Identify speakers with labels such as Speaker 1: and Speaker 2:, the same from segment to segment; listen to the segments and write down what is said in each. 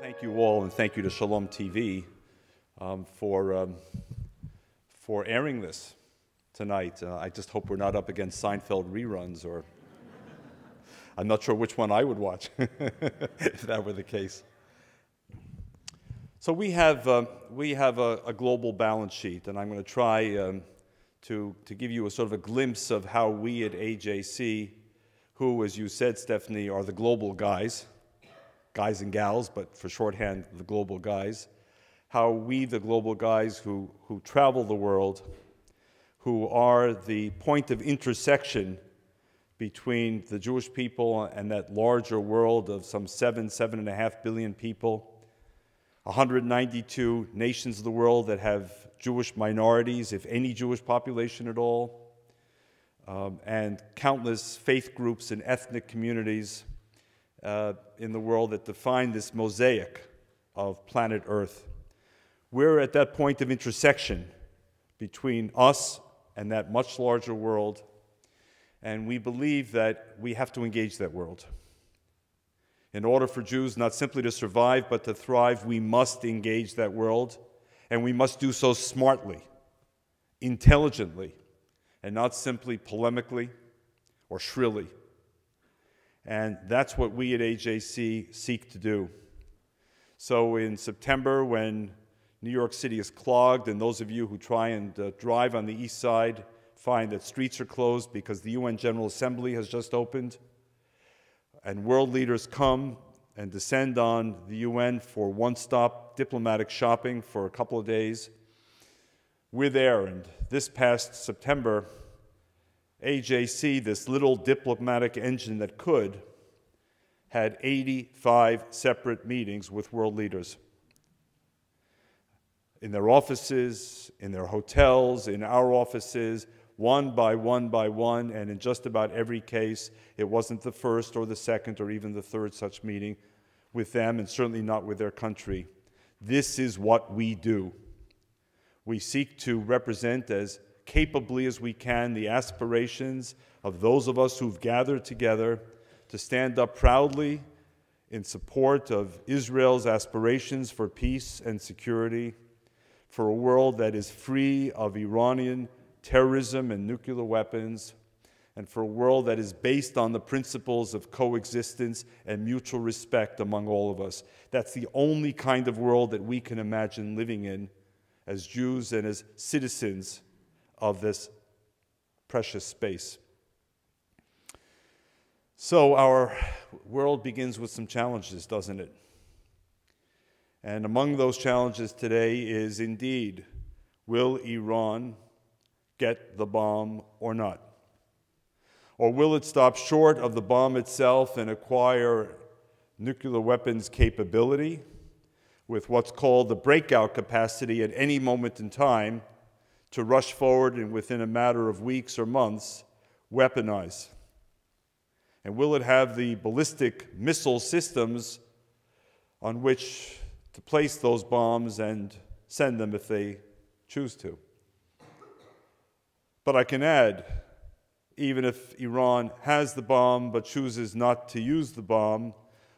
Speaker 1: Thank you all, and thank you to Shalom TV for airing this tonight. I just hope we're not up against Seinfeld reruns, or I'm not sure which one I would watch if that were the case. So we have a global balance sheet, and I'm going to try to give you a sort of a glimpse of how we at AJC, who, as you said, Stephanie, are the global guys and gals, but for shorthand, the global guys, how we, the global guys who travel the world, who are the point of intersection between the Jewish people and that larger world of some 7.5 billion people, 192 nations of the world that have Jewish minorities, if any Jewish population at all, and countless faith groups and ethnic communities in the world that define this mosaic of planet Earth. We're at that point of intersection between us and that much larger world, and we believe that we have to engage that world. In order for Jews not simply to survive but to thrive, we must engage that world, and we must do so smartly, intelligently, and not simply polemically or shrilly. And that's what we at AJC seek to do. So in September, when New York City is clogged, and those of you who try and drive on the east side find that streets are closed because the UN General Assembly has just opened, and world leaders come and descend on the UN for one-stop diplomatic shopping for a couple of days, we're there. And this past September, AJC, this little diplomatic engine that could, had 85 separate meetings with world leaders. In their offices, in their hotels, in our offices, one by one by one, and in just about every case, it wasn't the first or the second or even the third such meeting with them, and certainly not with their country. This is what we do. We seek to represent as capably as we can the aspirations of those of us who've gathered together to stand up proudly in support of Israel's aspirations for peace and security, for a world that is free of Iranian terrorism and nuclear weapons, and for a world that is based on the principles of coexistence and mutual respect among all of us. That's the only kind of world that we can imagine living in as Jews and as citizens of this precious space. So our world begins with some challenges, doesn't it? And among those challenges today is indeed, will Iran get the bomb or not? Or will it stop short of the bomb itself and acquire nuclear weapons capability with what's called the breakout capacity at any moment in time to rush forward and within a matter of weeks or months weaponize? And will it have the ballistic missile systems on which to place those bombs and send them if they choose to? But I can add, even if Iran has the bomb but chooses not to use the bomb,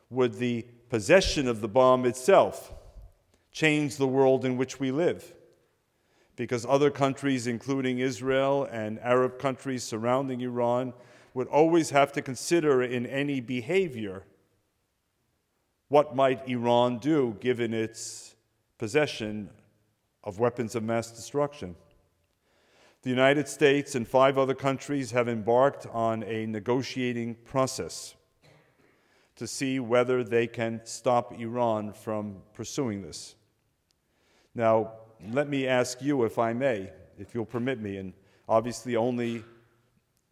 Speaker 1: would the possession of the bomb itself change the world in which we live? Because other countries, including Israel and Arab countries surrounding Iran, would always have to consider in any behavior what might Iran do given its possession of weapons of mass destruction. The United States and 5 other countries have embarked on a negotiating process to see whether they can stop Iran from pursuing this. Now, let me ask you, if I may, if you'll permit me, and obviously only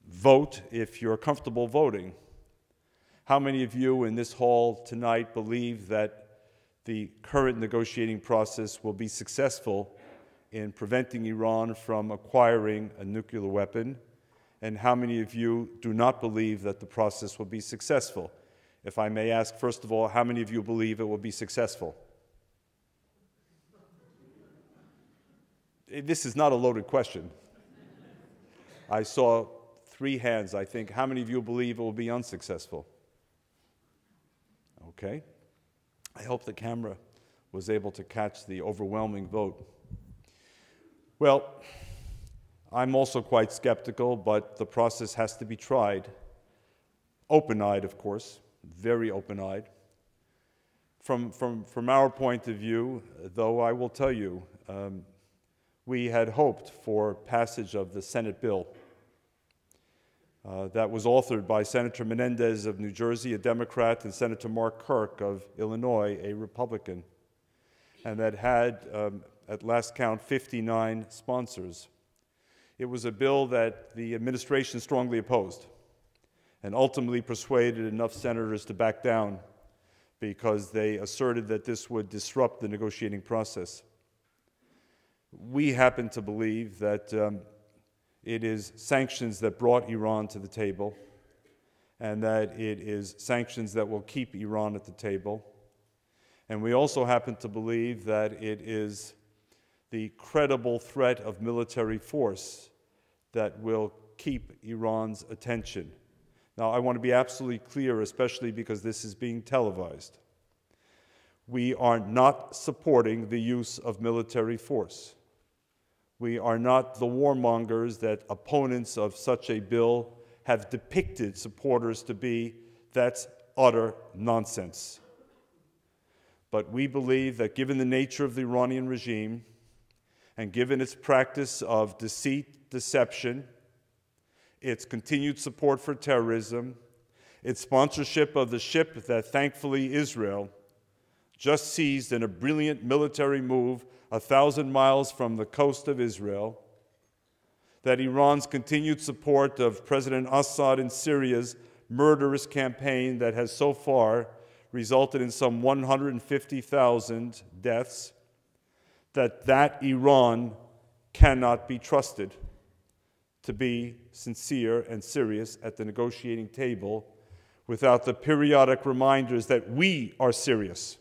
Speaker 1: vote if you're comfortable voting. How many of you in this hall tonight believe that the current negotiating process will be successful in preventing Iran from acquiring a nuclear weapon? And how many of you do not believe that the process will be successful? If I may ask, first of all, how many of you believe it will be successful? This is not a loaded question. I saw 3 hands, I think. How many of you believe it will be unsuccessful? Okay. I hope the camera was able to catch the overwhelming vote. Well, I'm also quite skeptical, but the process has to be tried. Open-eyed, of course, very open-eyed. From our point of view, though, I will tell you, we had hoped for passage of the Senate bill that was authored by Senator Menendez of New Jersey, a Democrat, and Senator Mark Kirk of Illinois, a Republican, and that had, at last count, 59 sponsors. It was a bill that the administration strongly opposed and ultimately persuaded enough senators to back down because they asserted that this would disrupt the negotiating process. We happen to believe that it is sanctions that brought Iran to the table, and that it is sanctions that will keep Iran at the table. And we also happen to believe that it is the credible threat of military force that will keep Iran's attention. Now, I want to be absolutely clear, especially because this is being televised. We are not supporting the use of military force. We are not the warmongers that opponents of such a bill have depicted supporters to be. That's utter nonsense. But we believe that given the nature of the Iranian regime and given its practice of deceit, deception, its continued support for terrorism, its sponsorship of the ship that thankfully Israel just seized in a brilliant military move 1,000 miles from the coast of Israel, that Iran's continued support of President Assad in Syria's murderous campaign that has so far resulted in some 150,000 deaths, that Iran cannot be trusted to be sincere and serious at the negotiating table without the periodic reminders that we are serious,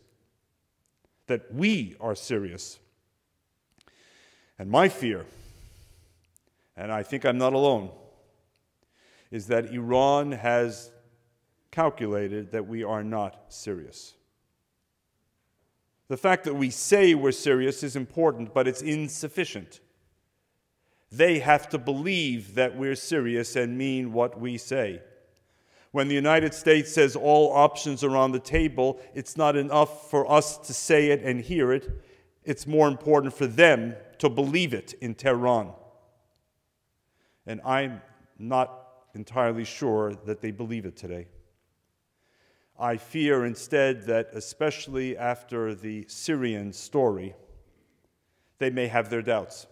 Speaker 1: that we are serious. And my fear, and I think I'm not alone, is that Iran has calculated that we are not serious. The fact that we say we're serious is important, but it's insufficient. They have to believe that we're serious and mean what we say. When the United States says all options are on the table, it's not enough for us to say it and hear it. It's more important for them to believe it in Tehran. And I'm not entirely sure that they believe it today. I fear instead that, especially after the Syrian story, they may have their doubts.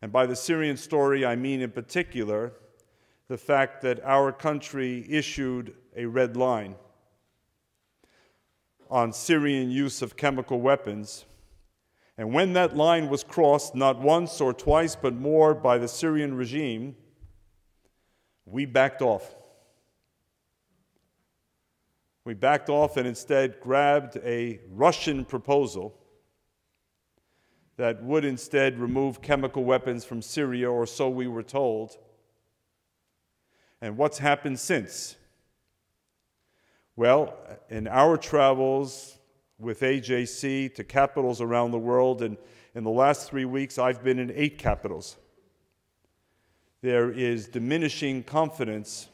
Speaker 1: And by the Syrian story, I mean in particular the fact that our country issued a red line on Syrian use of chemical weapons. And when that line was crossed, not once or twice, but more by the Syrian regime, we backed off. We backed off and instead grabbed a Russian proposal that would instead remove chemical weapons from Syria, or so we were told. And what's happened since? Well, in our travels with AJC to capitals around the world, and in the last 3 weeks I've been in 8 capitals, there is diminishing confidence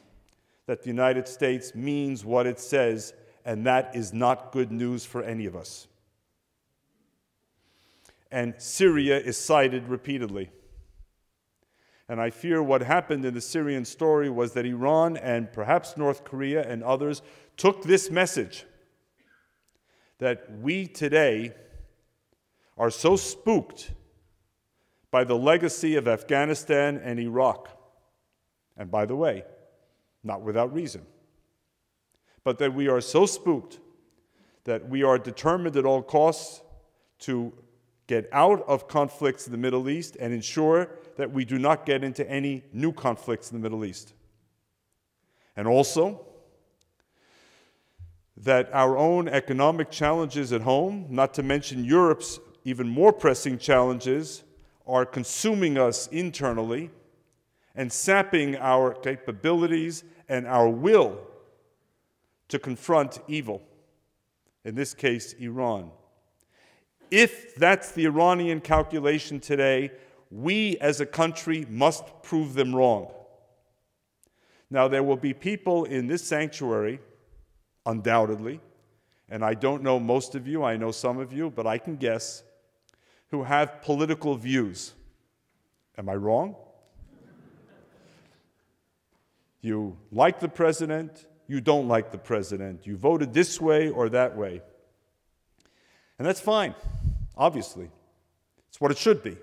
Speaker 1: that the United States means what it says, and that is not good news for any of us. And Syria is cited repeatedly. And I fear what happened in the Syrian story was that Iran and perhaps North Korea and others took this message that we today are so spooked by the legacy of Afghanistan and Iraq. And by the way, not without reason, but that we are so spooked that we are determined at all costs to get out of conflicts in the Middle East and ensure that we do not get into any new conflicts in the Middle East. And also, that our own economic challenges at home, not to mention Europe's even more pressing challenges, are consuming us internally and sapping our capabilities and our will to confront evil. in this case, Iran. If that's the Iranian calculation today, we as a country must prove them wrong. Now, there will be people in this sanctuary, undoubtedly, and I don't know most of you, I know some of you, but I can guess, who have political views. Am I wrong? You like the president, you don't like the president. You voted this way or that way. And that's fine, obviously. It's what it should be.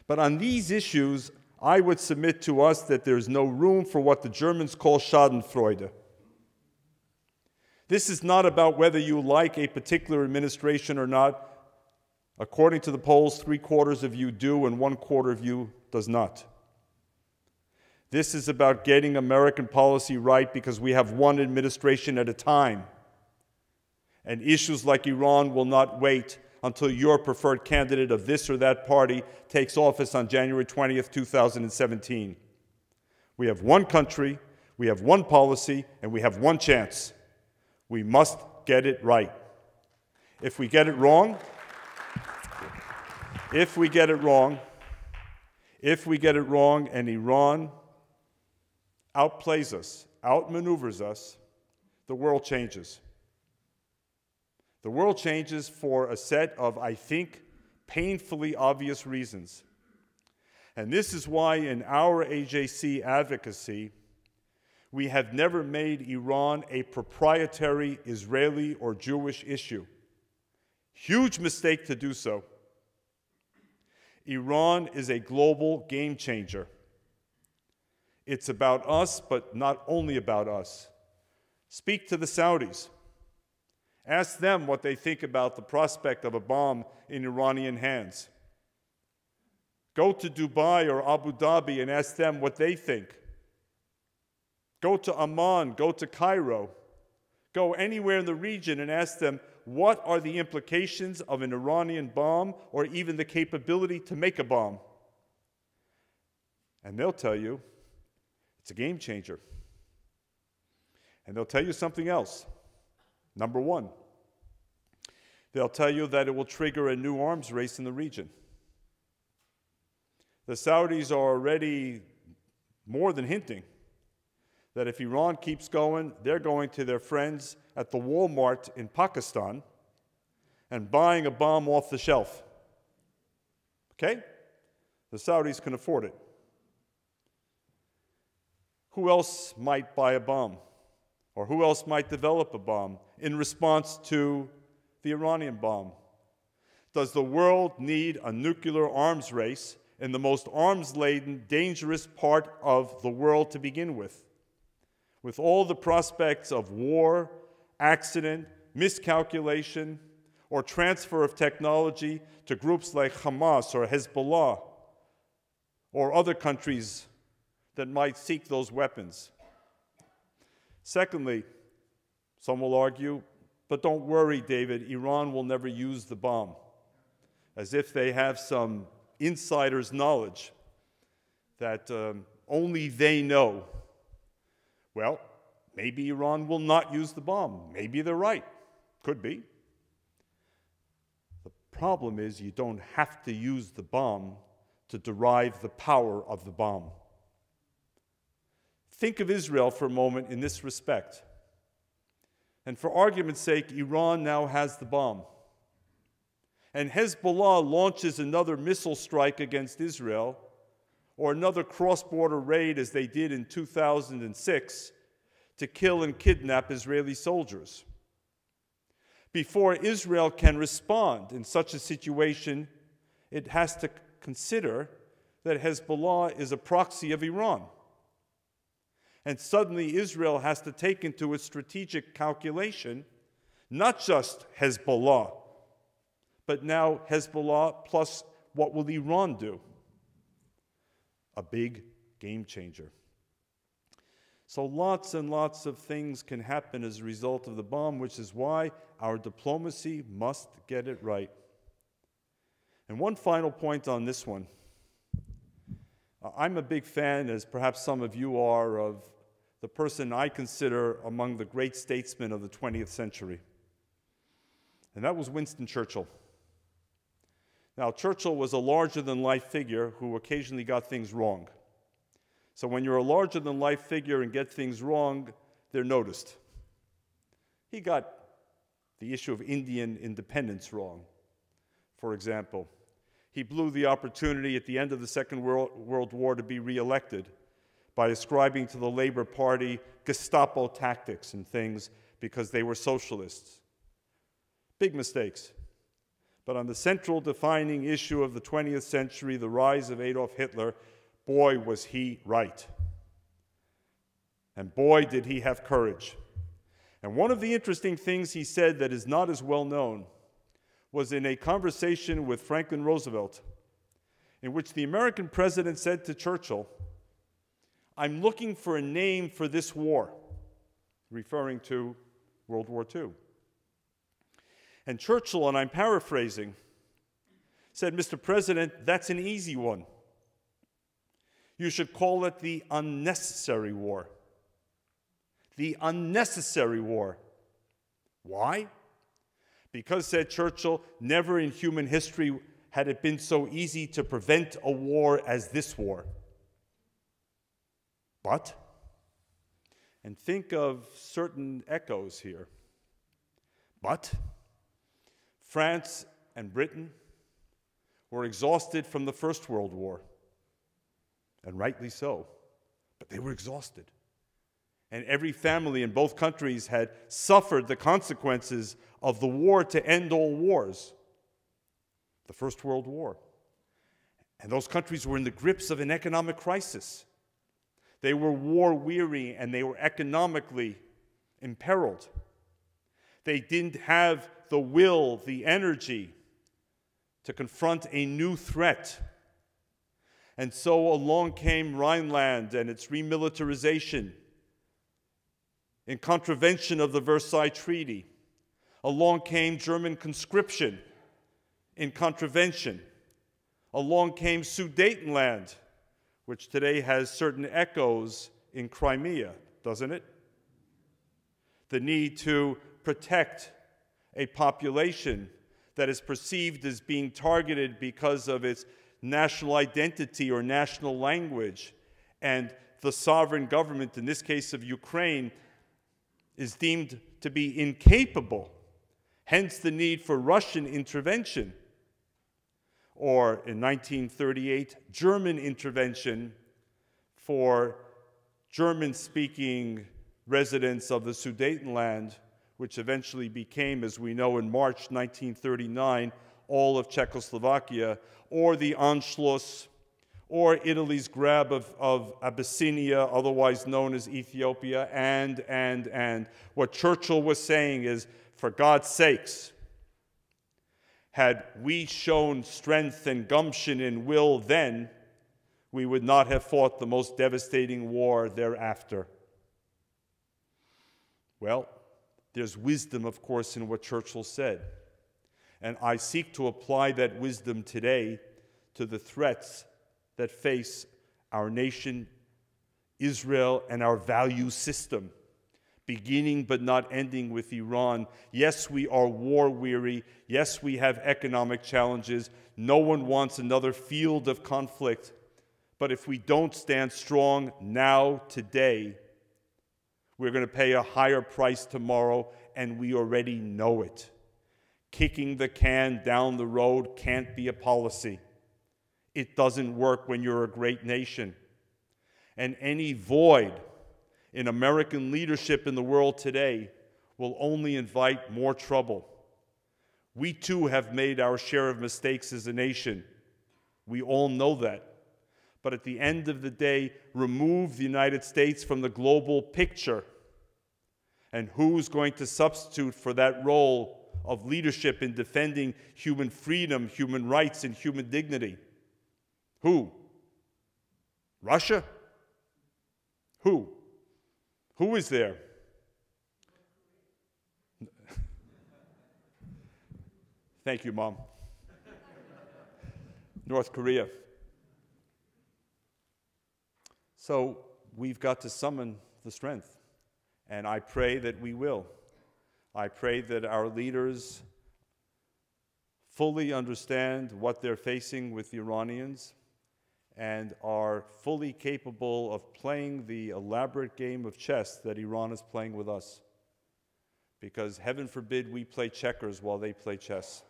Speaker 1: But on these issues, I would submit to us that there's no room for what the Germans call Schadenfreude. This is not about whether you like a particular administration or not. According to the polls, 3/4 of you do and 1/4 of you does not. This is about getting American policy right because we have one administration at a time. And issues like Iran will not wait until your preferred candidate of this or that party takes office on January 20th, 2017. We have one country, we have one policy, and we have one chance. We must get it right. If we get it wrong, and Iran outplays us, outmaneuvers us, the world changes. The world changes for a set of, I think, painfully obvious reasons. And this is why in our AJC advocacy, we have never made Iran a proprietary Israeli or Jewish issue. Huge mistake to do so. Iran is a global game changer. It's about us, but not only about us. Speak to the Saudis. Ask them what they think about the prospect of a bomb in Iranian hands. Go to Dubai or Abu Dhabi and ask them what they think. Go to Amman, go to Cairo. Go anywhere in the region and ask them what are the implications of an Iranian bomb or even the capability to make a bomb. And they'll tell you it's a game changer. And they'll tell you something else. Number one, they'll tell you that it will trigger a new arms race in the region. The Saudis are already more than hinting that if Iran keeps going, they're going to their friends at the Walmart in Pakistan and buying a bomb off the shelf. Okay? The Saudis can afford it. Who else might buy a bomb? Or who else might develop a bomb in response to the Iranian bomb? Does the world need a nuclear arms race in the most arms-laden, dangerous part of the world to begin with all the prospects of war, accident, miscalculation, or transfer of technology to groups like Hamas or Hezbollah or other countries that might seek those weapons? Secondly, some will argue, but don't worry, David, Iran will never use the bomb, as if they have some insider's knowledge that only they know. Well, maybe Iran will not use the bomb. Maybe they're right. Could be. The problem is you don't have to use the bomb to derive the power of the bomb. Think of Israel for a moment in this respect. And for argument's sake, Iran now has the bomb. And Hezbollah launches another missile strike against Israel, or another cross-border raid as they did in 2006 to kill and kidnap Israeli soldiers. Before Israel can respond in such a situation, it has to consider that Hezbollah is a proxy of Iran. And suddenly Israel has to take into its strategic calculation not just Hezbollah, but now Hezbollah plus what will Iran do? A big game changer. So lots and lots of things can happen as a result of the bomb, which is why our diplomacy must get it right. And one final point on this one. I'm a big fan, as perhaps some of you are, of the person I consider among the great statesmen of the 20th century, and that was Winston Churchill. Now, Churchill was a larger-than-life figure who occasionally got things wrong. So when you're a larger-than-life figure and get things wrong, they're noticed. He got the issue of Indian independence wrong, for example. He blew the opportunity at the end of the Second World War to be reelected by ascribing to the Labour Party Gestapo tactics and things because they were socialists. Big mistakes. But on the central defining issue of the 20th century, the rise of Adolf Hitler, boy, was he right. And boy, did he have courage. And one of the interesting things he said that is not as well known was in a conversation with Franklin Roosevelt, in which the American president said to Churchill, "I'm looking for a name for this war," referring to World War II. And Churchill, and I'm paraphrasing, said, "Mr. President, that's an easy one. You should call it the unnecessary war." The unnecessary war. Why? Because, said Churchill, never in human history had it been so easy to prevent a war as this war. But, and think of certain echoes here, but France and Britain were exhausted from the First World War, and rightly so, but they were exhausted. And every family in both countries had suffered the consequences of the war to end all wars, the First World War. And those countries were in the grips of an economic crisis. They were war-weary and they were economically imperiled. They didn't have the will, the energy to confront a new threat. And so along came Rhineland and its remilitarization in contravention of the Versailles Treaty. Along came German conscription in contravention. Along came Sudetenland, which today has certain echoes in Crimea, doesn't it? The need to protect a population that is perceived as being targeted because of its national identity or national language, and the sovereign government, in this case of Ukraine, is deemed to be incapable, hence the need for Russian intervention. Or in 1938, German intervention for German-speaking residents of the Sudetenland, which eventually became, as we know, in March 1939, all of Czechoslovakia, or the Anschluss, or Italy's grab of Abyssinia, otherwise known as Ethiopia, and. What Churchill was saying is, for God's sakes, had we shown strength and gumption and will then, we would not have fought the most devastating war thereafter. Well, there's wisdom, of course, in what Churchill said. And I seek to apply that wisdom today to the threats that face our nation, Israel, and our value system, beginning but not ending with Iran. Yes, we are war-weary. Yes, we have economic challenges. No one wants another field of conflict. But if we don't stand strong now, today, we're going to pay a higher price tomorrow, and we already know it. Kicking the can down the road can't be a policy. It doesn't work when you're a great nation. And any void in American leadership in the world today will only invite more trouble. We too have made our share of mistakes as a nation. We all know that. But at the end of the day, remove the United States from the global picture. And who's going to substitute for that role of leadership in defending human freedom, human rights, and human dignity? Who? Russia? Who? Who is there? Thank you, Mom. North Korea. So we've got to summon the strength, and I pray that we will. I pray that our leaders fully understand what they're facing with the Iranians and are fully capable of playing the elaborate game of chess that Iran is playing with us. Because heaven forbid we play checkers while they play chess.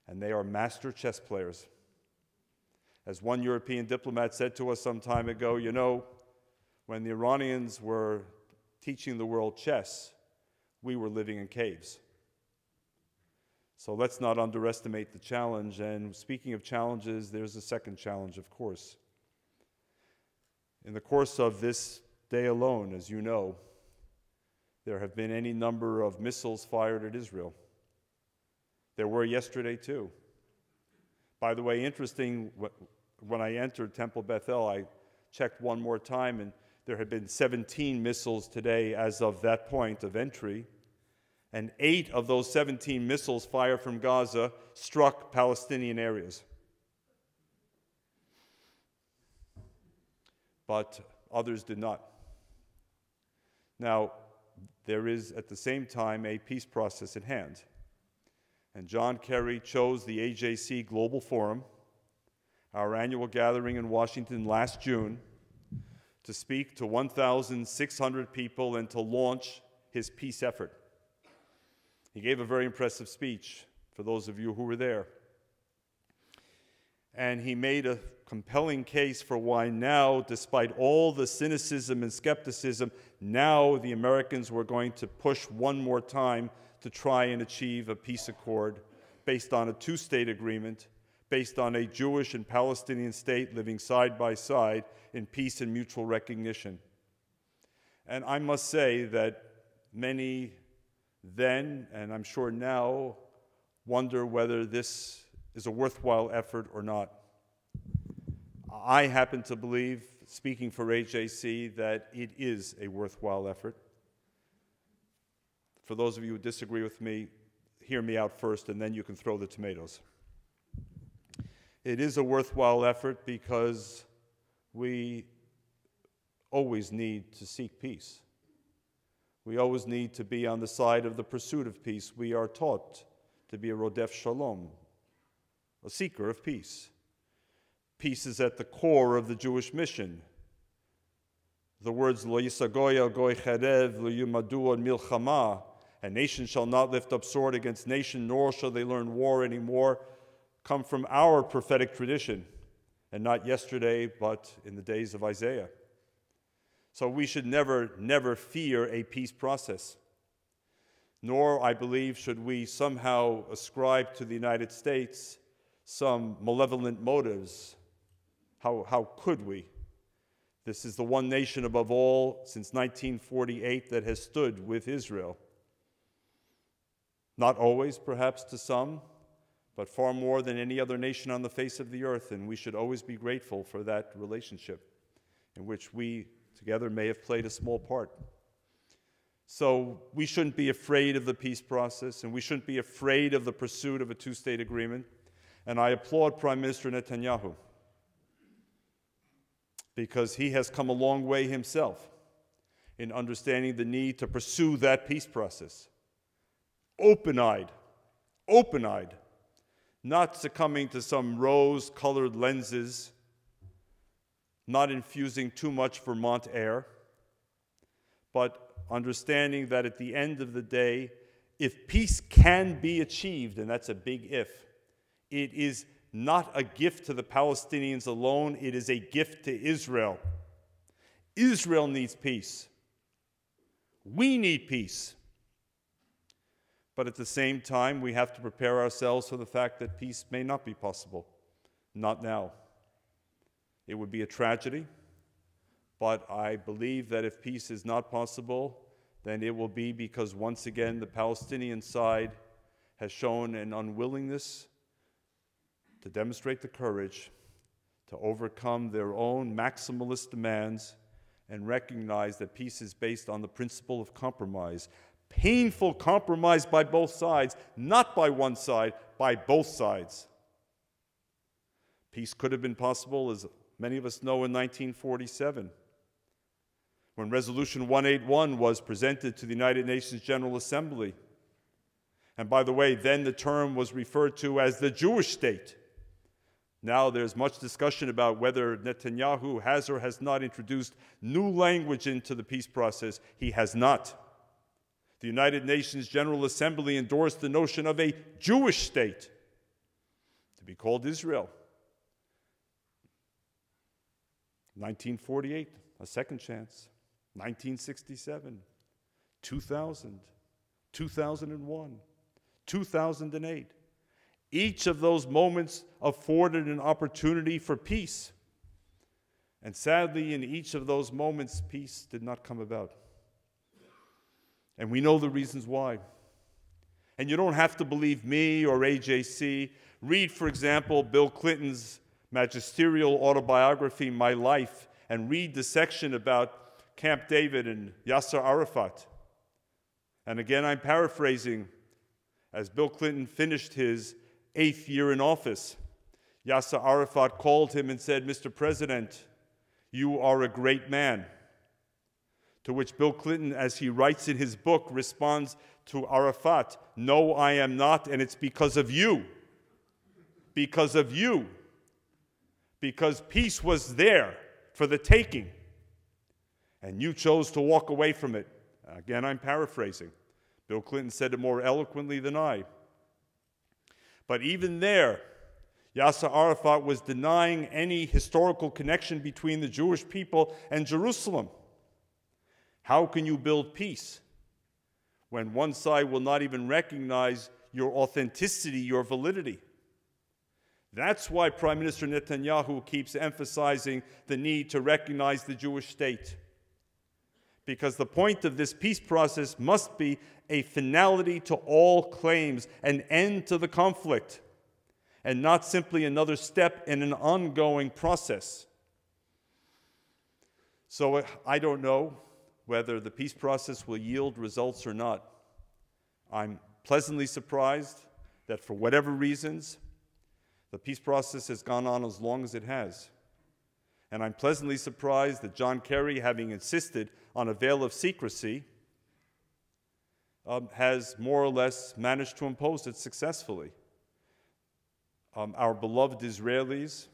Speaker 1: And they are master chess players. As one European diplomat said to us some time ago, you know, when the Iranians were teaching the world chess, we were living in caves. So let's not underestimate the challenge. And speaking of challenges, there's a second challenge, of course. In the course of this day alone, as you know, there have been any number of missiles fired at Israel. There were yesterday, too. By the way, interesting, when I entered Temple Bethel, I checked one more time, and there had been 17 missiles today as of that point of entry. And 8 of those 17 missiles fired from Gaza struck Palestinian areas. But others did not. Now, there is at the same time a peace process at hand. And John Kerry chose the AJC Global Forum, our annual gathering in Washington last June, to speak to 1,600 people and to launch his peace effort. He gave a very impressive speech for those of you who were there. And he made a compelling case for why now, despite all the cynicism and skepticism, now the Americans were going to push one more time to try and achieve a peace accord based on a two-state agreement, based on a Jewish and Palestinian state living side by side in peace and mutual recognition. And I must say that many then, and I'm sure now, wonder whether this is a worthwhile effort or not. I happen to believe, speaking for AJC, that it is a worthwhile effort. For those of you who disagree with me, hear me out first, and then you can throw the tomatoes. It is a worthwhile effort because we always need to seek peace. We always need to be on the side of the pursuit of peace. We are taught to be a rodef shalom, a seeker of peace. Peace is at the core of the Jewish mission. The words lo yisagoya goy cherev lo yumadu on milchama, a nation shall not lift up sword against nation, nor shall they learn war anymore, come from our prophetic tradition, and not yesterday, but in the days of Isaiah. So we should never fear a peace process. Nor, I believe, should we somehow ascribe to the United States some malevolent motives. How could we? This is the one nation above all since 1948 that has stood with Israel. Not always, perhaps, to some, but far more than any other nation on the face of the earth, and we should always be grateful for that relationship in which we together may have played a small part. So we shouldn't be afraid of the peace process, and we shouldn't be afraid of the pursuit of a two-state agreement. And I applaud Prime Minister Netanyahu because he has come a long way himself in understanding the need to pursue that peace process. Open-eyed, not succumbing to some rose-colored lenses, not infusing too much Vermont air, but understanding that at the end of the day, if peace can be achieved, and that's a big if, it is not a gift to the Palestinians alone, it is a gift to Israel. Israel needs peace. We need peace. But at the same time, we have to prepare ourselves for the fact that peace may not be possible. Not now. It would be a tragedy, but I believe that if peace is not possible, then it will be because once again the Palestinian side has shown an unwillingness to demonstrate the courage to overcome their own maximalist demands and recognize that peace is based on the principle of compromise. Painful compromise by both sides, not by one side, by both sides. Peace could have been possible, as many of us know, in 1947, when Resolution 181 was presented to the United Nations General Assembly. And by the way, then the term was referred to as the Jewish state. Now there's much discussion about whether Netanyahu has or has not introduced new language into the peace process. He has not. The United Nations General Assembly endorsed the notion of a Jewish state to be called Israel. 1948, a second chance. 1967, 2000, 2001, 2008. Each of those moments afforded an opportunity for peace. And sadly, in each of those moments, peace did not come about. And we know the reasons why. And you don't have to believe me or AJC. Read, for example, Bill Clinton's magisterial autobiography, My Life, and read the section about Camp David and Yasser Arafat. And again, I'm paraphrasing. As Bill Clinton finished his 8th year in office, Yasser Arafat called him and said, "Mr. President, you are a great man." To which Bill Clinton, as he writes in his book, responds to Arafat, "No, I am not, and it's because of you. Because of you. Because peace was there for the taking, and you chose to walk away from it." Again, I'm paraphrasing. Bill Clinton said it more eloquently than I. But even there, Yasser Arafat was denying any historical connection between the Jewish people and Jerusalem. How can you build peace when one side will not even recognize your authenticity, your validity? That's why Prime Minister Netanyahu keeps emphasizing the need to recognize the Jewish state. Because the point of this peace process must be a finality to all claims, an end to the conflict, and not simply another step in an ongoing process. So I don't know whether the peace process will yield results or not. I'm pleasantly surprised that for whatever reasons, the peace process has gone on as long as it has. And I'm pleasantly surprised that John Kerry, having insisted on a veil of secrecy, has more or less managed to impose it successfully. Our beloved Israelis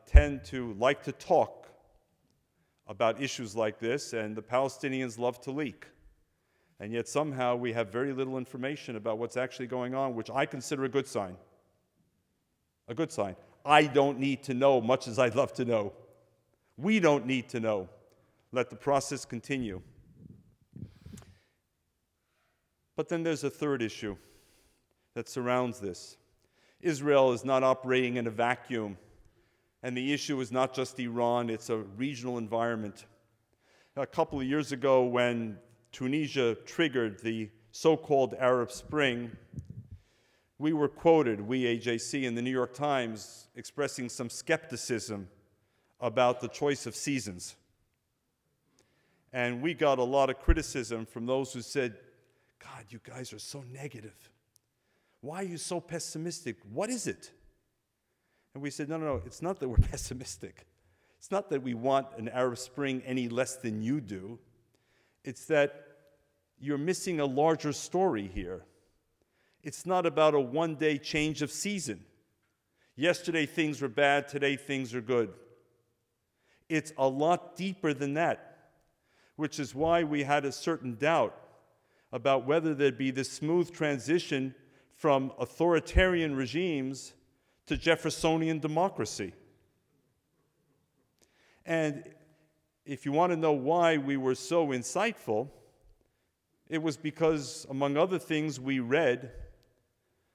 Speaker 1: tend to like to talk about issues like this, and the Palestinians love to leak. And yet somehow we have very little information about what's actually going on, which I consider a good sign. A good sign. I don't need to know much as I'd love to know. We don't need to know. Let the process continue. But then there's a third issue that surrounds this. Israel is not operating in a vacuum, and the issue is not just Iran, it's a regional environment. A couple of years ago, when Tunisia triggered the so-called Arab Spring, we were quoted, we AJC, in the New York Times, expressing some skepticism about the choice of seasons. And we got a lot of criticism from those who said, "God, you guys are so negative. Why are you so pessimistic? What is it?" And we said, no, it's not that we're pessimistic. It's not that we want an Arab Spring any less than you do. It's that you're missing a larger story here. It's not about a one-day change of season. Yesterday things were bad, today things are good. It's a lot deeper than that, which is why we had a certain doubt about whether there'd be this smooth transition from authoritarian regimes to Jeffersonian democracy. And if you want to know why we were so insightful, it was because, among other things, we read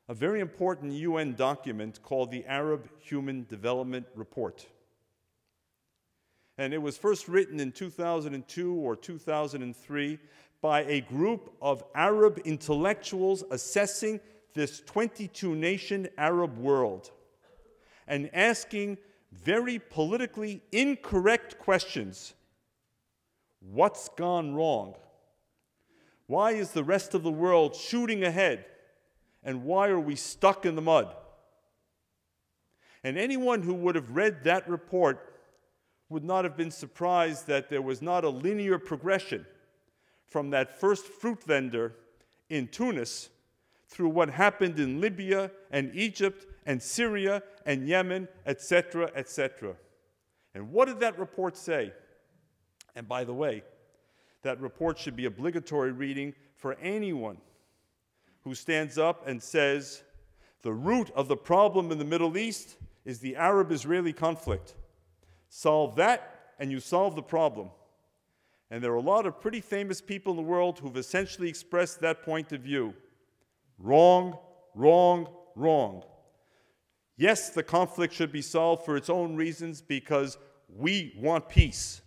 Speaker 1: a very important UN document called the Arab Human Development Report. And it was first written in 2002 or 2003 by a group of Arab intellectuals assessing this 22-nation Arab world and asking very politically incorrect questions. What's gone wrong? Why is the rest of the world shooting ahead? And why are we stuck in the mud? And anyone who would have read that report would not have been surprised that there was not a linear progression from that first fruit vendor in Tunis through what happened in Libya and Egypt and Syria and Yemen, etc., etc. And what did that report say? And by the way, that report should be obligatory reading for anyone who stands up and says, the root of the problem in the Middle East is the Arab-Israeli conflict. Solve that, and you solve the problem. And there are a lot of pretty famous people in the world who've essentially expressed that point of view. Wrong, wrong, wrong. Yes, the conflict should be solved for its own reasons because we want peace.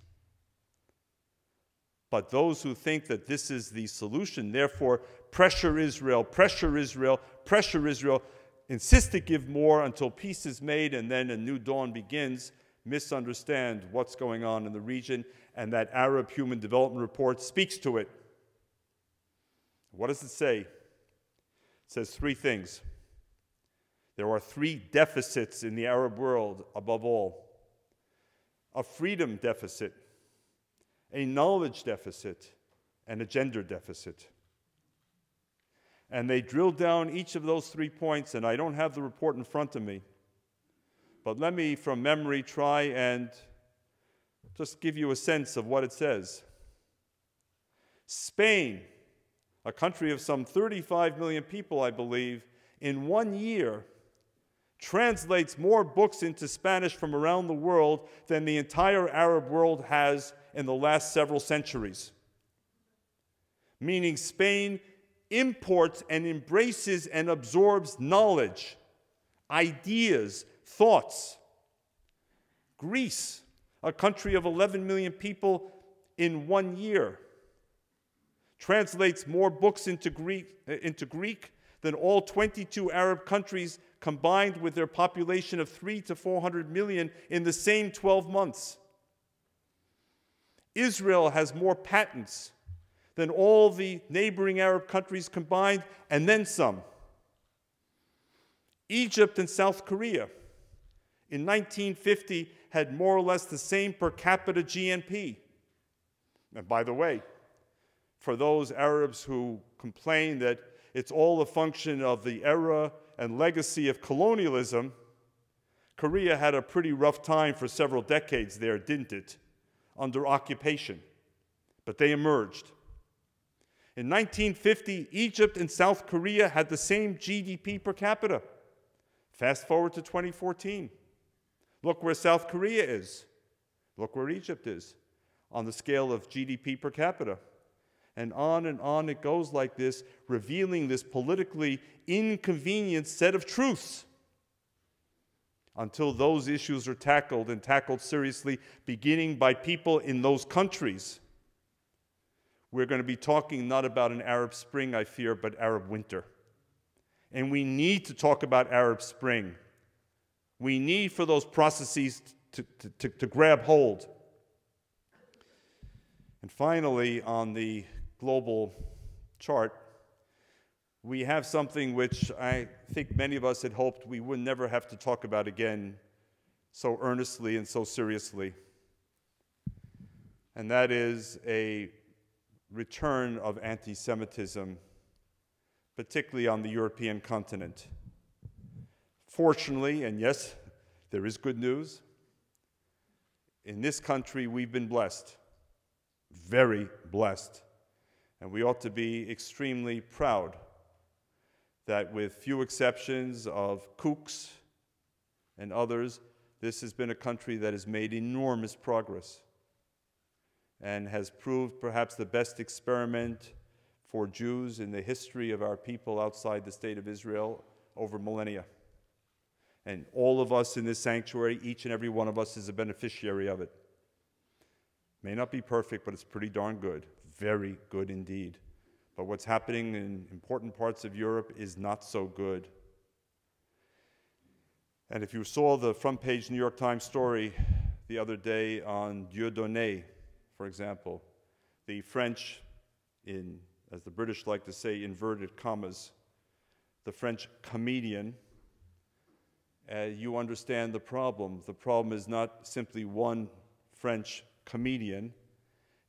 Speaker 1: But those who think that this is the solution, therefore, pressure Israel, pressure Israel, pressure Israel, insist to give more until peace is made and then a new dawn begins, misunderstand what's going on in the region, and that Arab Human Development Report speaks to it. What does it say? It says three things. There are three deficits in the Arab world, above all. A freedom deficit, a knowledge deficit, and a gender deficit. And they drill down each of those 3 points, and I don't have the report in front of me, but let me, from memory, try and just give you a sense of what it says. Spain, a country of some 35 million people, I believe, in 1 year translates more books into Spanish from around the world than the entire Arab world has in the last several centuries. Meaning Spain imports and embraces and absorbs knowledge, ideas, thoughts. Greece, a country of 11 million people in 1 year, translates more books into Greek than all 22 Arab countries combined with their population of 300 to 400 million in the same 12 months. Israel has more patents than all the neighboring Arab countries combined, and then some. Egypt and South Korea in 1950 had more or less the same per capita GNP. And by the way, for those Arabs who complain that it's all a function of the era and legacy of colonialism, Korea had a pretty rough time for several decades there, didn't it? Under occupation. But they emerged. In 1950, Egypt and South Korea had the same GDP per capita. Fast forward to 2014. Look where South Korea is. Look where Egypt is on the scale of GDP per capita. And on it goes like this, revealing this politically inconvenient set of truths until those issues are tackled, and tackled seriously, beginning by people in those countries. We're going to be talking not about an Arab Spring, I fear, but Arab winter. And we need to talk about Arab Spring. We need for those processes to grab hold. And finally, on the global chart, we have something which I think many of us had hoped we would never have to talk about again so earnestly and so seriously. And that is a return of anti-Semitism, particularly on the European continent. Fortunately, and yes, there is good news, in this country we've been blessed, very blessed, and we ought to be extremely proud that with few exceptions of kooks and others, this has been a country that has made enormous progress and has proved perhaps the best experiment for Jews in the history of our people outside the state of Israel over millennia. And all of us in this sanctuary, each and every one of us is a beneficiary of it. May not be perfect, but it's pretty darn good. Very good indeed. But what's happening in important parts of Europe is not so good. And if you saw the front page New York Times story the other day on Dieudonné, for example, the French, as the British like to say, inverted commas, the French comedian, you understand the problem. The problem is not simply one French comedian.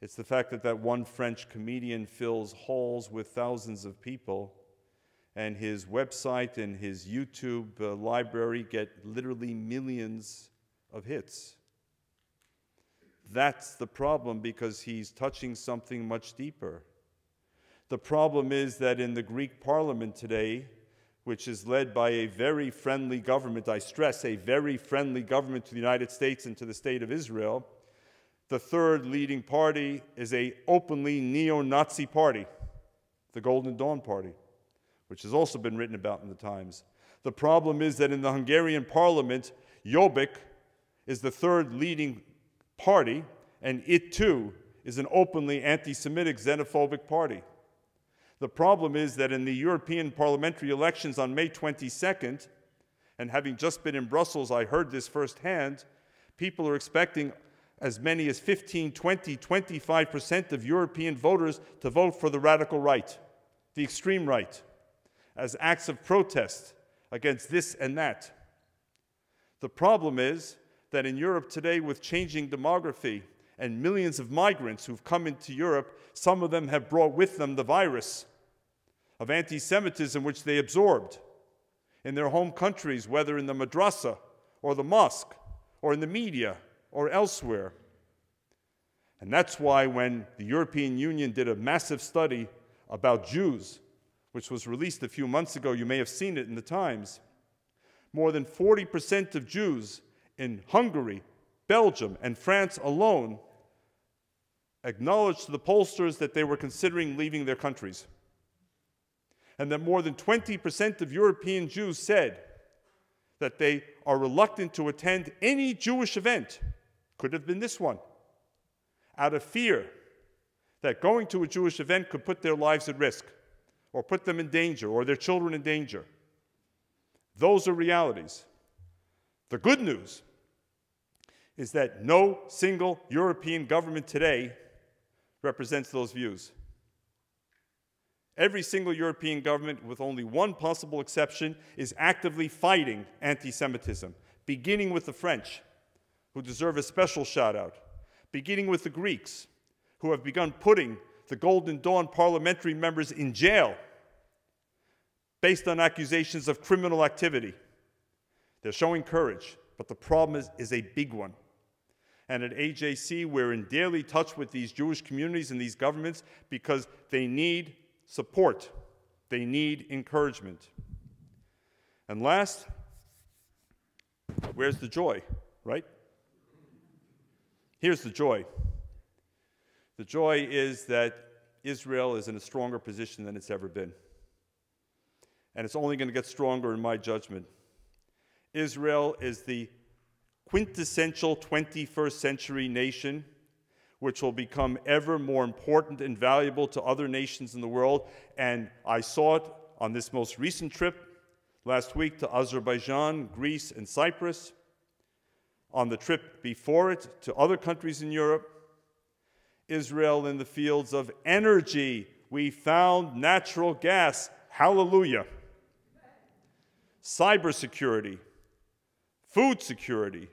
Speaker 1: It's the fact that that one French comedian fills halls with thousands of people, and his website and his YouTube library get literally millions of hits. That's the problem, because he's touching something much deeper. The problem is that in the Greek parliament today, which is led by a very friendly government, I stress, a very friendly government to the United States and to the State of Israel, the third leading party is an openly neo-Nazi party, the Golden Dawn Party, which has also been written about in the Times. The problem is that in the Hungarian parliament, Jobbik is the third leading party, and it too is an openly anti-Semitic, xenophobic party. The problem is that in the European parliamentary elections on May 22nd, and having just been in Brussels, I heard this firsthand, people are expecting as many as 15, 20, 25% of European voters to vote for the radical right, the extreme right, as acts of protest against this and that. The problem is that in Europe today, with changing demography and millions of migrants who've come into Europe, some of them have brought with them the virus of anti-Semitism, which they absorbed in their home countries, whether in the madrasa or the mosque or in the media or elsewhere. And that's why when the European Union did a massive study about Jews, which was released a few months ago, you may have seen it in the Times, more than 40% of Jews in Hungary, Belgium, and France alone acknowledged to the pollsters that they were considering leaving their countries. And that more than 20% of European Jews said that they are reluctant to attend any Jewish event, could have been this one, out of fear that going to a Jewish event could put their lives at risk, or put them in danger, or their children in danger. Those are realities. The good news is that no single European government today represents those views. Every single European government, with only one possible exception, is actively fighting anti-Semitism, beginning with the French, who deserve a special shout-out, beginning with the Greeks, who have begun putting the Golden Dawn parliamentary members in jail based on accusations of criminal activity. They're showing courage, but the problem is a big one. And at AJC, we're in daily touch with these Jewish communities and these governments because they need support. They need encouragement. And last, where's the joy, right? Here's the joy. The joy is that Israel is in a stronger position than it's ever been. And it's only going to get stronger in my judgment. Israel is the quintessential 21st century nation, which will become ever more important and valuable to other nations in the world. And I saw it on this most recent trip last week to Azerbaijan, Greece, and Cyprus, on the trip before it to other countries in Europe. Israel in the fields of energy. We found natural gas. Hallelujah. Cybersecurity, food security,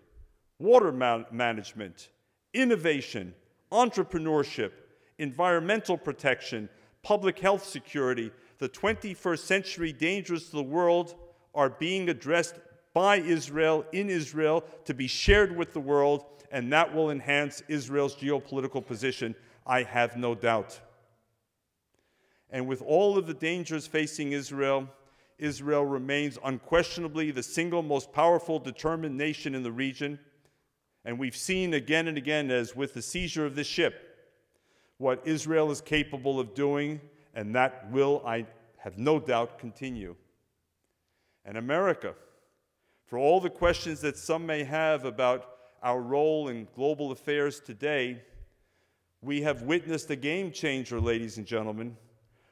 Speaker 1: water management, innovation, entrepreneurship, environmental protection, public health security. The 21st century dangers to the world are being addressed by Israel, in Israel, to be shared with the world, and that will enhance Israel's geopolitical position, I have no doubt. And with all of the dangers facing Israel, Israel remains unquestionably the single most powerful, determined nation in the region. And we've seen again and again, as with the seizure of this ship, what Israel is capable of doing, and that will, I have no doubt, continue. And America, for all the questions that some may have about our role in global affairs today, we have witnessed a game changer, ladies and gentlemen,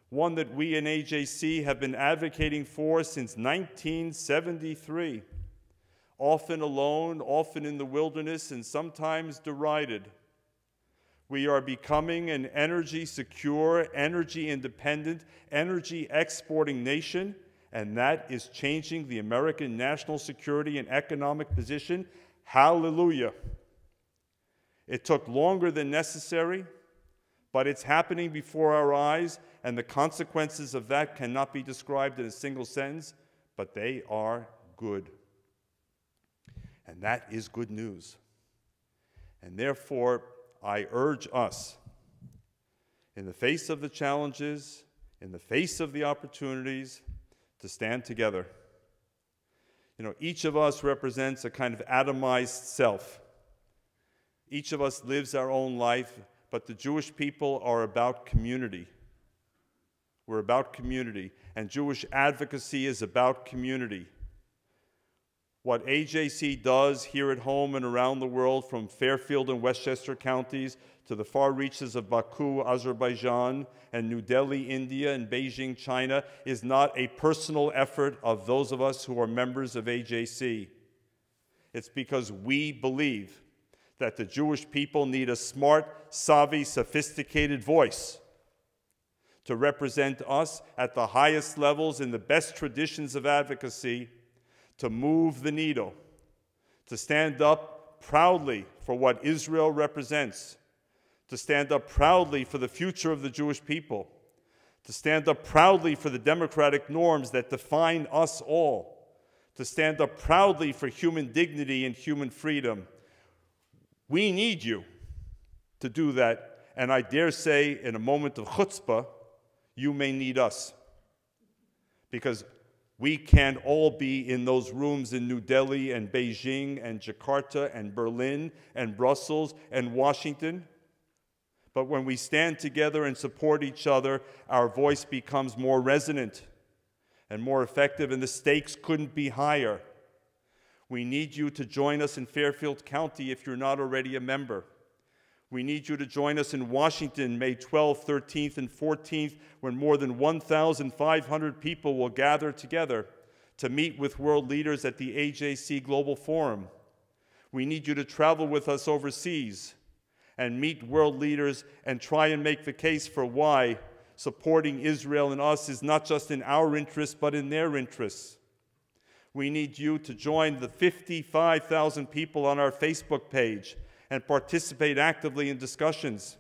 Speaker 1: one that we in AJC have been advocating for since 1973, often alone, often in the wilderness, and sometimes derided. We are becoming an energy-secure, energy-independent, energy-exporting nation, and that is changing the American national security and economic position. Hallelujah. It took longer than necessary, But it's happening before our eyes, and the consequences of that cannot be described in a single sentence, but they are good. And that is good news. And therefore, I urge us, in the face of the challenges, in the face of the opportunities, to stand together. You know, each of us represents a kind of atomized self. Each of us lives our own life, but the Jewish people are about community. We're about community, and Jewish advocacy is about community. What AJC does here at home and around the world, from Fairfield and Westchester counties to the far reaches of Baku, Azerbaijan, and New Delhi, India, and Beijing, China, is not a personal effort of those of us who are members of AJC. It's because we believe that the Jewish people need a smart, savvy, sophisticated voice to represent us at the highest levels in the best traditions of advocacy, to move the needle, to stand up proudly for what Israel represents, to stand up proudly for the future of the Jewish people, to stand up proudly for the democratic norms that define us all, to stand up proudly for human dignity and human freedom. We need you to do that, and I dare say, in a moment of chutzpah, you may need us, because we can't all be in those rooms in New Delhi and Beijing and Jakarta and Berlin and Brussels and Washington. But when we stand together and support each other, our voice becomes more resonant and more effective, and the stakes couldn't be higher. We need you to join us in Fairfield County if you're not already a member. We need you to join us in Washington, May 12th, 13th, and 14th, when more than 1,500 people will gather together to meet with world leaders at the AJC Global Forum. We need you to travel with us overseas and meet world leaders and try and make the case for why supporting Israel and us is not just in our interests, but in their interests. We need you to join the 55,000 people on our Facebook page and participate actively in discussions.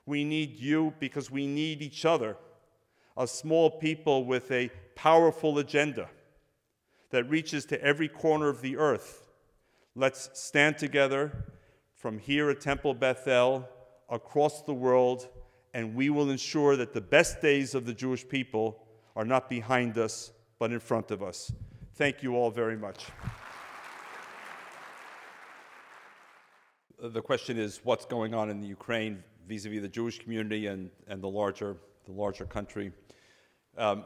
Speaker 1: We need you because we need each other, a small people with a powerful agenda that reaches to every corner of the earth. Let's stand together from here at Temple Bethel, across the world, and we will ensure that the best days of the Jewish people are not behind us, but in front of us. Thank you all very much. The question is, what's going on in the Ukraine vis-a-vis the Jewish community and the larger country?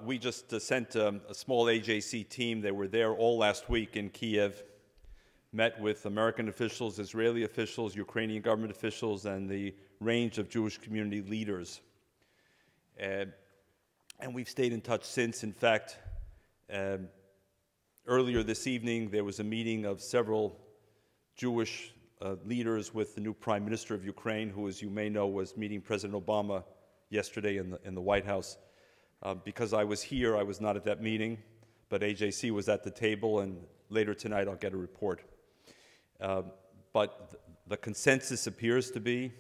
Speaker 1: We just sent a small AJC team. They were there all last week in Kiev, met with American officials, Israeli officials, Ukrainian government officials, and the range of Jewish community leaders. And we've stayed in touch since. In fact, earlier this evening, there was a meeting of several Jewish leaders with the new Prime Minister of Ukraine, who, as you may know, was meeting President Obama yesterday in the White House. Because I was here, I was not at that meeting, but AJC was at the table, and later tonight I'll get a report. But the consensus appears to be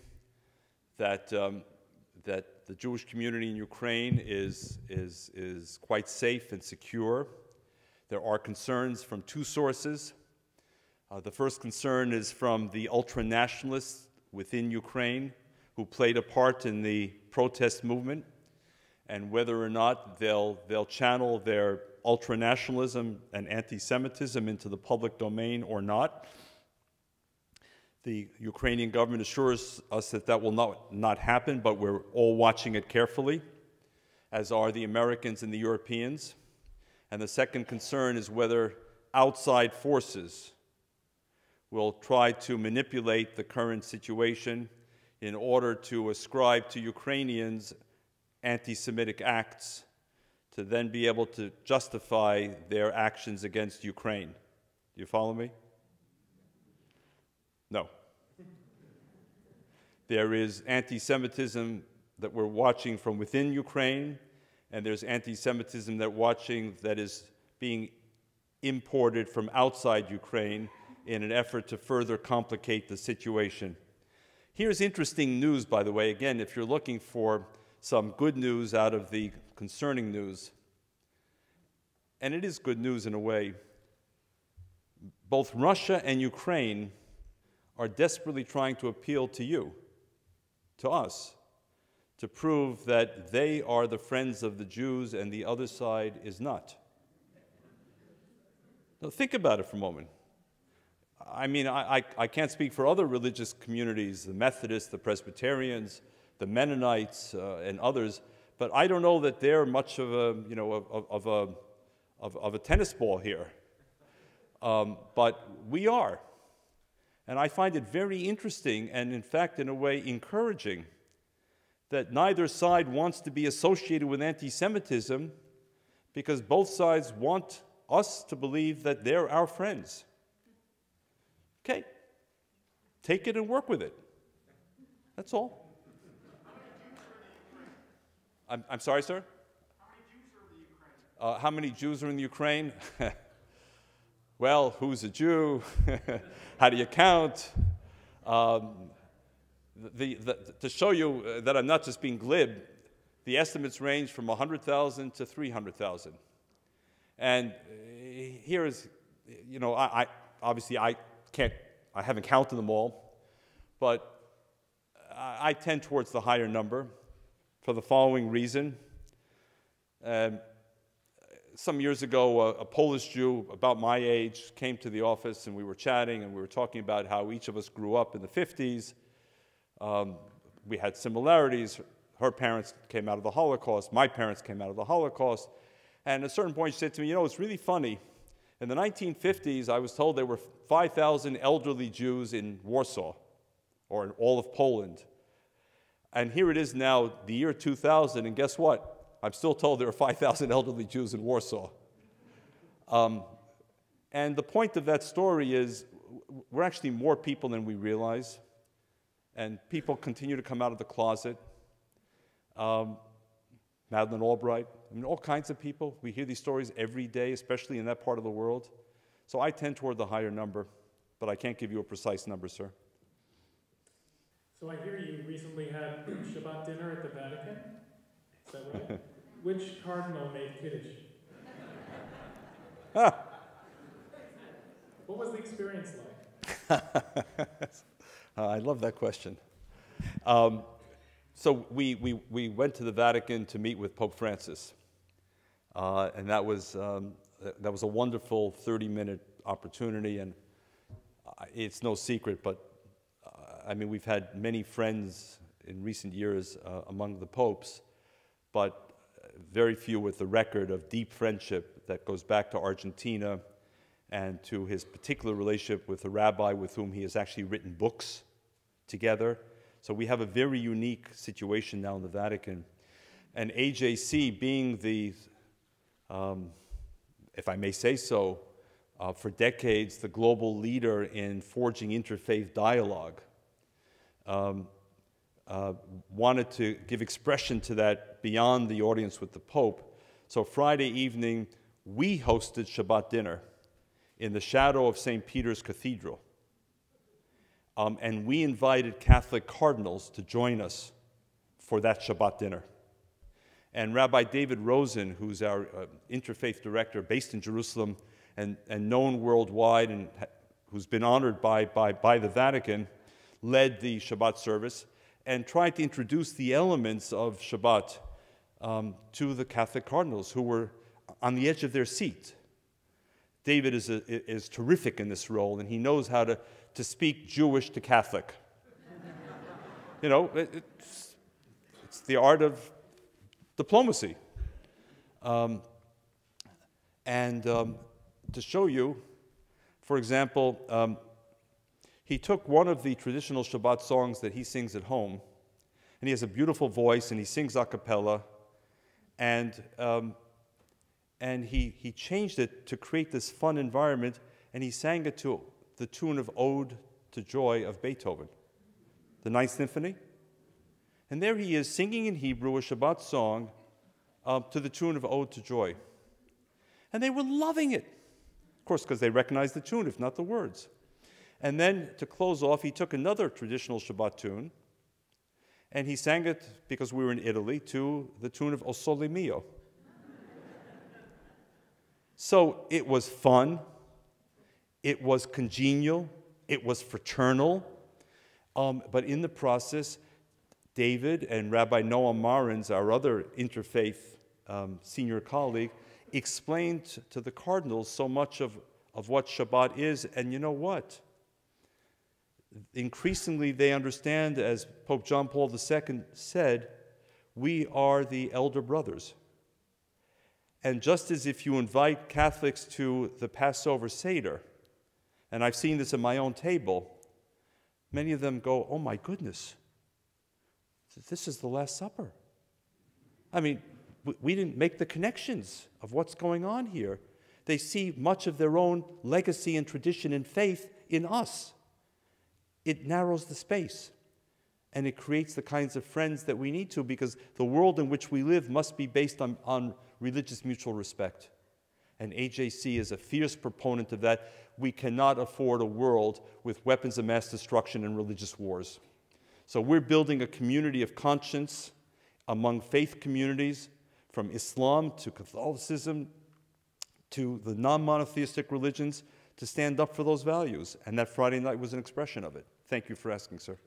Speaker 1: that the Jewish community in Ukraine is quite safe and secure. There are concerns from two sources. The first concern is from the ultra-nationalists within Ukraine who played a part in the protest movement, and whether or not they'll channel their ultra-nationalism and anti-Semitism into the public domain or not. The Ukrainian government assures us that that will not happen, but we're all watching it carefully, as are the Americans and the Europeans. And the second concern is whether outside forces will try to manipulate the current situation in order to ascribe to Ukrainians anti-Semitic acts to then be able to justify their actions against Ukraine. Do you follow me? No. There is anti-Semitism that we're watching from within Ukraine, and there's anti-Semitism that is being imported from outside Ukraine in an effort to further complicate the situation. Here's interesting news, by the way, again, if you're looking for some good news out of the concerning news. And it is good news in a way. Both Russia and Ukraine are desperately trying to appeal to you, to us, to prove that they are the friends of the Jews and the other side is not. Now, think about it for a moment. I mean, I can't speak for other religious communities, the Methodists, the Presbyterians, the Mennonites, and others, but I don't know that they're much of a, you know, of a tennis ball here. But we are. And I find it very interesting and, in fact, in a way, encouraging that neither side wants to be associated with anti-Semitism because both sides want us to believe that they're our friends. Okay, take it and work with it. That's all. I'm sorry, sir? How many Jews are in the Ukraine? Well, who's a Jew? How do you count? To show you that I'm not just being glib, the estimates range from 100,000 to 300,000. And here is, you know, obviously I haven't counted them all, but I tend towards the higher number for the following reason. Some years ago, a Polish Jew about my age came to the office and we were chatting and we were talking about how each of us grew up in the 50s. We had similarities. Her parents came out of the Holocaust. My parents came out of the Holocaust. And at a certain point, she said to me, you know, it's really funny. In the 1950s, I was told there were 5,000 elderly Jews in Warsaw, or in all of Poland. And here it is now, the year 2000, and guess what? I'm still told there are 5,000 elderly Jews in Warsaw. And the point of that story is we're actually more people than we realize, and people continue to come out of the closet. Madeleine Albright, I mean, all kinds of people. We hear these stories every day, especially in that part of the world. So I tend toward the higher number, but I can't give you a precise number, sir.
Speaker 2: So I hear you recently had Shabbat dinner at the Vatican. Is that right? Which cardinal made Kiddush? What was the experience like?
Speaker 1: I love that question. So we went to the Vatican to meet with Pope Francis, and that was a wonderful 30-minute opportunity. And it's no secret, but I mean, we've had many friends in recent years among the popes, but very few with the record of deep friendship that goes back to Argentina and to his particular relationship with a rabbi with whom he has actually written books together. So we have a very unique situation now in the Vatican. And AJC being the, if I may say so, for decades, the global leader in forging interfaith dialogue, wanted to give expression to that beyond the audience with the Pope. So Friday evening, we hosted Shabbat dinner in the shadow of St. Peter's Cathedral. And we invited Catholic cardinals to join us for that Shabbat dinner. And Rabbi David Rosen, who's our interfaith director based in Jerusalem and known worldwide and who's been honored by the Vatican, led the Shabbat service and tried to introduce the elements of Shabbat to the Catholic cardinals who were on the edge of their seat. David is terrific in this role, and he knows how to speak Jewish to Catholic. You know, it's the art of diplomacy. To show you, for example, he took one of the traditional Shabbat songs that he sings at home, and he has a beautiful voice, and he sings a cappella, and he changed it to create this fun environment, and he sang it to the tune of Ode to Joy of Beethoven, the Ninth Symphony. And there he is singing in Hebrew a Shabbat song to the tune of Ode to Joy. And they were loving it. Of course, because they recognized the tune, if not the words. And then, to close off, he took another traditional Shabbat tune, and he sang it, because we were in Italy, to the tune of O Sole Mio. So it was fun, it was congenial, it was fraternal, but in the process, David and Rabbi Noam Marins, our other interfaith senior colleague, explained to the cardinals so much of what Shabbat is, and you know what? Increasingly they understand, as Pope John Paul II said, we are the elder brothers. And just as if you invite Catholics to the Passover Seder, and I've seen this at my own table, many of them go, oh my goodness, this is the Last Supper. I mean, we didn't make the connections of what's going on here. They see much of their own legacy and tradition and faith in us. It narrows the space, and it creates the kinds of friends that we need to, because the world in which we live must be based on religious mutual respect. And AJC is a fierce proponent of that. We cannot afford a world with weapons of mass destruction and religious wars. So we're building a community of conscience among faith communities, from Islam to Catholicism to the non-monotheistic religions, to stand up for those values. And that Friday night was an expression of it. Thank you for asking, sir.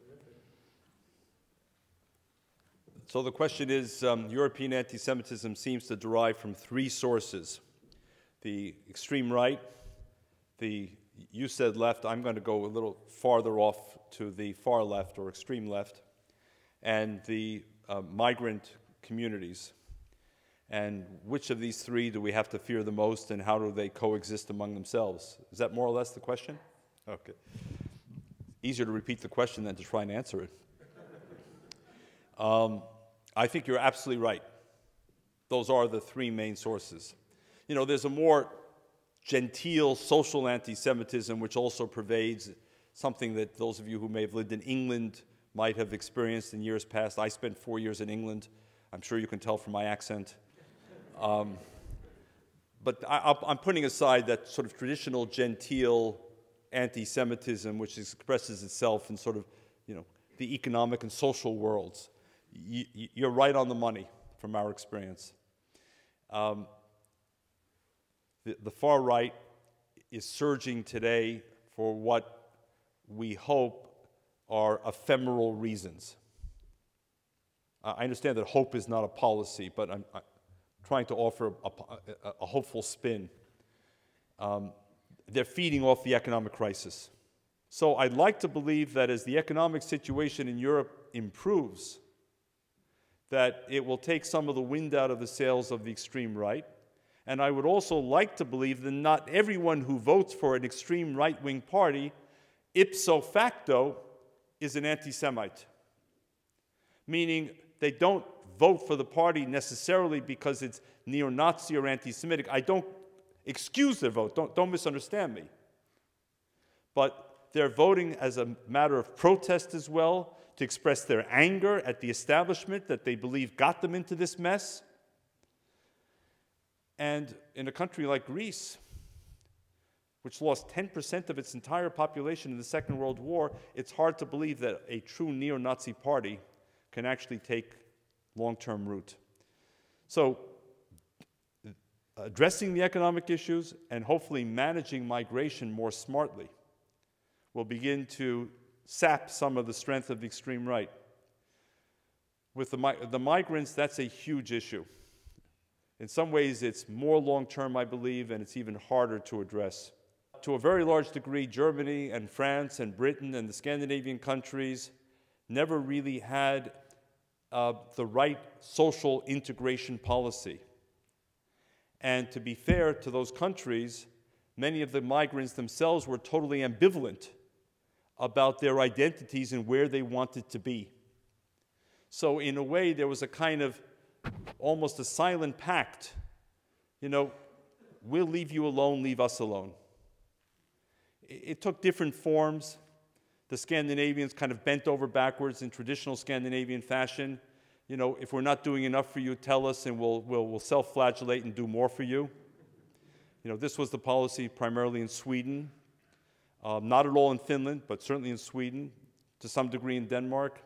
Speaker 1: So the question is, European anti-Semitism seems to derive from three sources: the extreme right, you said left, I'm going to go a little farther off to the far left or extreme left, and the migrant communities. And which of these three do we have to fear the most, and how do they coexist among themselves? Is that more or less the question? Okay. Easier to repeat the question than to try and answer it. I think you're absolutely right. Those are the three main sources. You know, there's a more genteel social anti-Semitism which also pervades, something that those of you who may have lived in England might have experienced in years past. I spent 4 years in England. I'm sure you can tell from my accent. But I'm putting aside that sort of traditional genteel anti-Semitism which expresses itself in sort of, you know, the economic and social worlds. You're right on the money from our experience. The far right is surging today for what we hope are ephemeral reasons. I understand that hope is not a policy, but I'm trying to offer a hopeful spin. They're feeding off the economic crisis. So I'd like to believe that as the economic situation in Europe improves, that it will take some of the wind out of the sails of the extreme right. And I would also like to believe that not everyone who votes for an extreme right-wing party, ipso facto, is an anti-Semite. Meaning they don't vote for the party necessarily because it's neo-Nazi or anti-Semitic. I don't excuse their vote, don't misunderstand me. But they're voting as a matter of protest as well, to express their anger at the establishment that they believe got them into this mess. And in a country like Greece, which lost 10% of its entire population in the Second World War, it's hard to believe that a true neo-Nazi party can actually take long-term root. So, addressing the economic issues and hopefully managing migration more smartly will begin to sap some of the strength of the extreme right. With the migrants, that's a huge issue. In some ways, it's more long-term, I believe, and it's even harder to address. To a very large degree, Germany and France and Britain and the Scandinavian countries never really had the right social integration policy. And to be fair to those countries, many of the migrants themselves were totally ambivalent about their identities and where they wanted to be. So in a way, there was a kind of almost a silent pact. You know, we'll leave you alone, leave us alone. It took different forms. The Scandinavians kind of bent over backwards in traditional Scandinavian fashion. You know, if we're not doing enough for you, tell us and we'll self-flagellate and do more for you. You know, this was the policy primarily in Sweden. Not at all in Finland, but certainly in Sweden, to some degree in Denmark.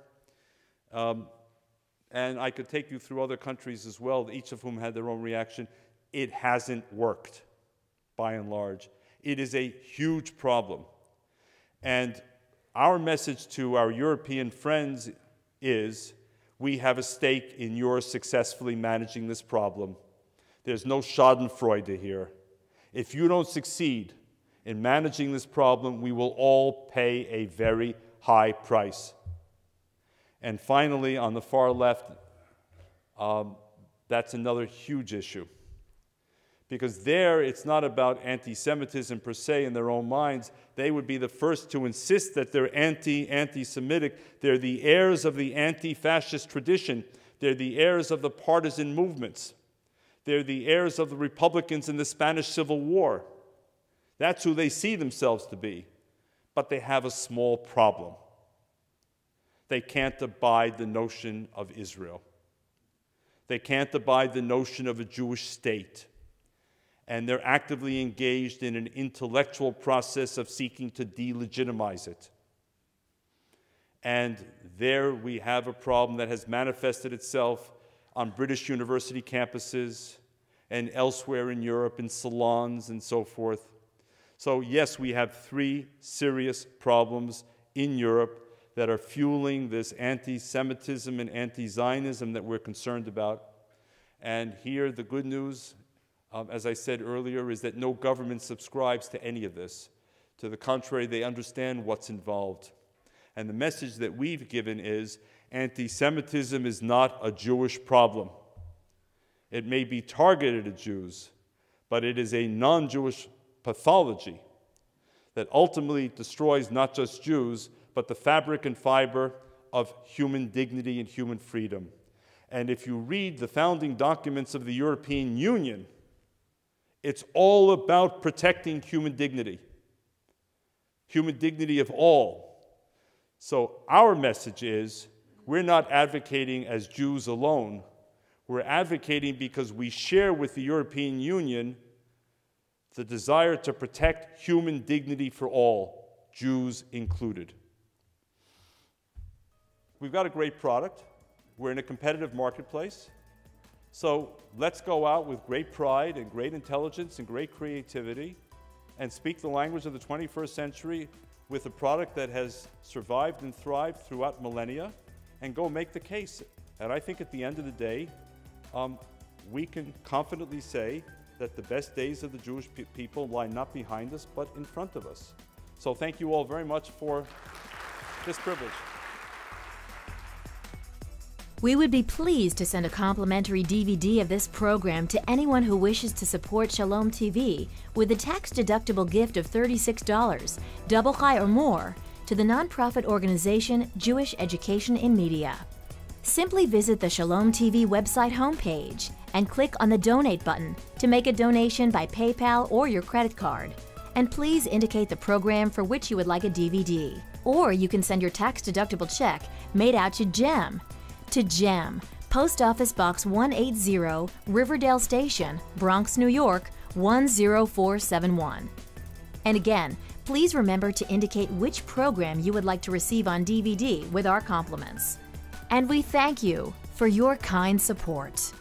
Speaker 1: And I could take you through other countries as well, each of whom had their own reaction. It hasn't worked, by and large. It is a huge problem. And our message to our European friends is, we have a stake in your successfully managing this problem. There's no schadenfreude here. If you don't succeed in managing this problem, we will all pay a very high price. And finally, on the far left, that's another huge issue. Because there, it's not about anti-Semitism per se in their own minds. They would be the first to insist that they're anti-Semitic. They're the heirs of the anti-fascist tradition. They're the heirs of the partisan movements. They're the heirs of the Republicans in the Spanish Civil War. That's who they see themselves to be. But they have a small problem. They can't abide the notion of Israel. They can't abide the notion of a Jewish state. And they're actively engaged in an intellectual process of seeking to delegitimize it. And there we have a problem that has manifested itself on British university campuses and elsewhere in Europe, in salons and so forth. So yes, we have 3 serious problems in Europe that are fueling this anti-Semitism and anti-Zionism that we're concerned about. And here the good news, as I said earlier, is that no government subscribes to any of this. To the contrary, they understand what's involved. And the message that we've given is, anti-Semitism is not a Jewish problem. It may be targeted at Jews, but it is a non-Jewish pathology that ultimately destroys not just Jews, but the fabric and fiber of human dignity and human freedom. And if you read the founding documents of the European Union, it's all about protecting human dignity of all. So our message is, we're not advocating as Jews alone. We're advocating because we share with the European Union the desire to protect human dignity for all, Jews included. We've got a great product. We're in a competitive marketplace. So let's go out with great pride and great intelligence and great creativity and speak the language of the 21st century with a product that has survived and thrived throughout millennia, and go make the case. And I think at the end of the day, we can confidently say that the best days of the Jewish people lie not behind us, but in front of us. So thank you all very much for this privilege.
Speaker 3: We would be pleased to send a complimentary DVD of this program to anyone who wishes to support Shalom TV with a tax-deductible gift of $36, double high or more, to the nonprofit organization Jewish Education in Media. Simply visit the Shalom TV website homepage and click on the Donate button to make a donation by PayPal or your credit card. And please indicate the program for which you would like a DVD. Or you can send your tax-deductible check made out to GEM. To GEM, Post Office Box 180, Riverdale Station, Bronx, New York, 10471. And again, please remember to indicate which program you would like to receive on DVD with our compliments. And we thank you for your kind support.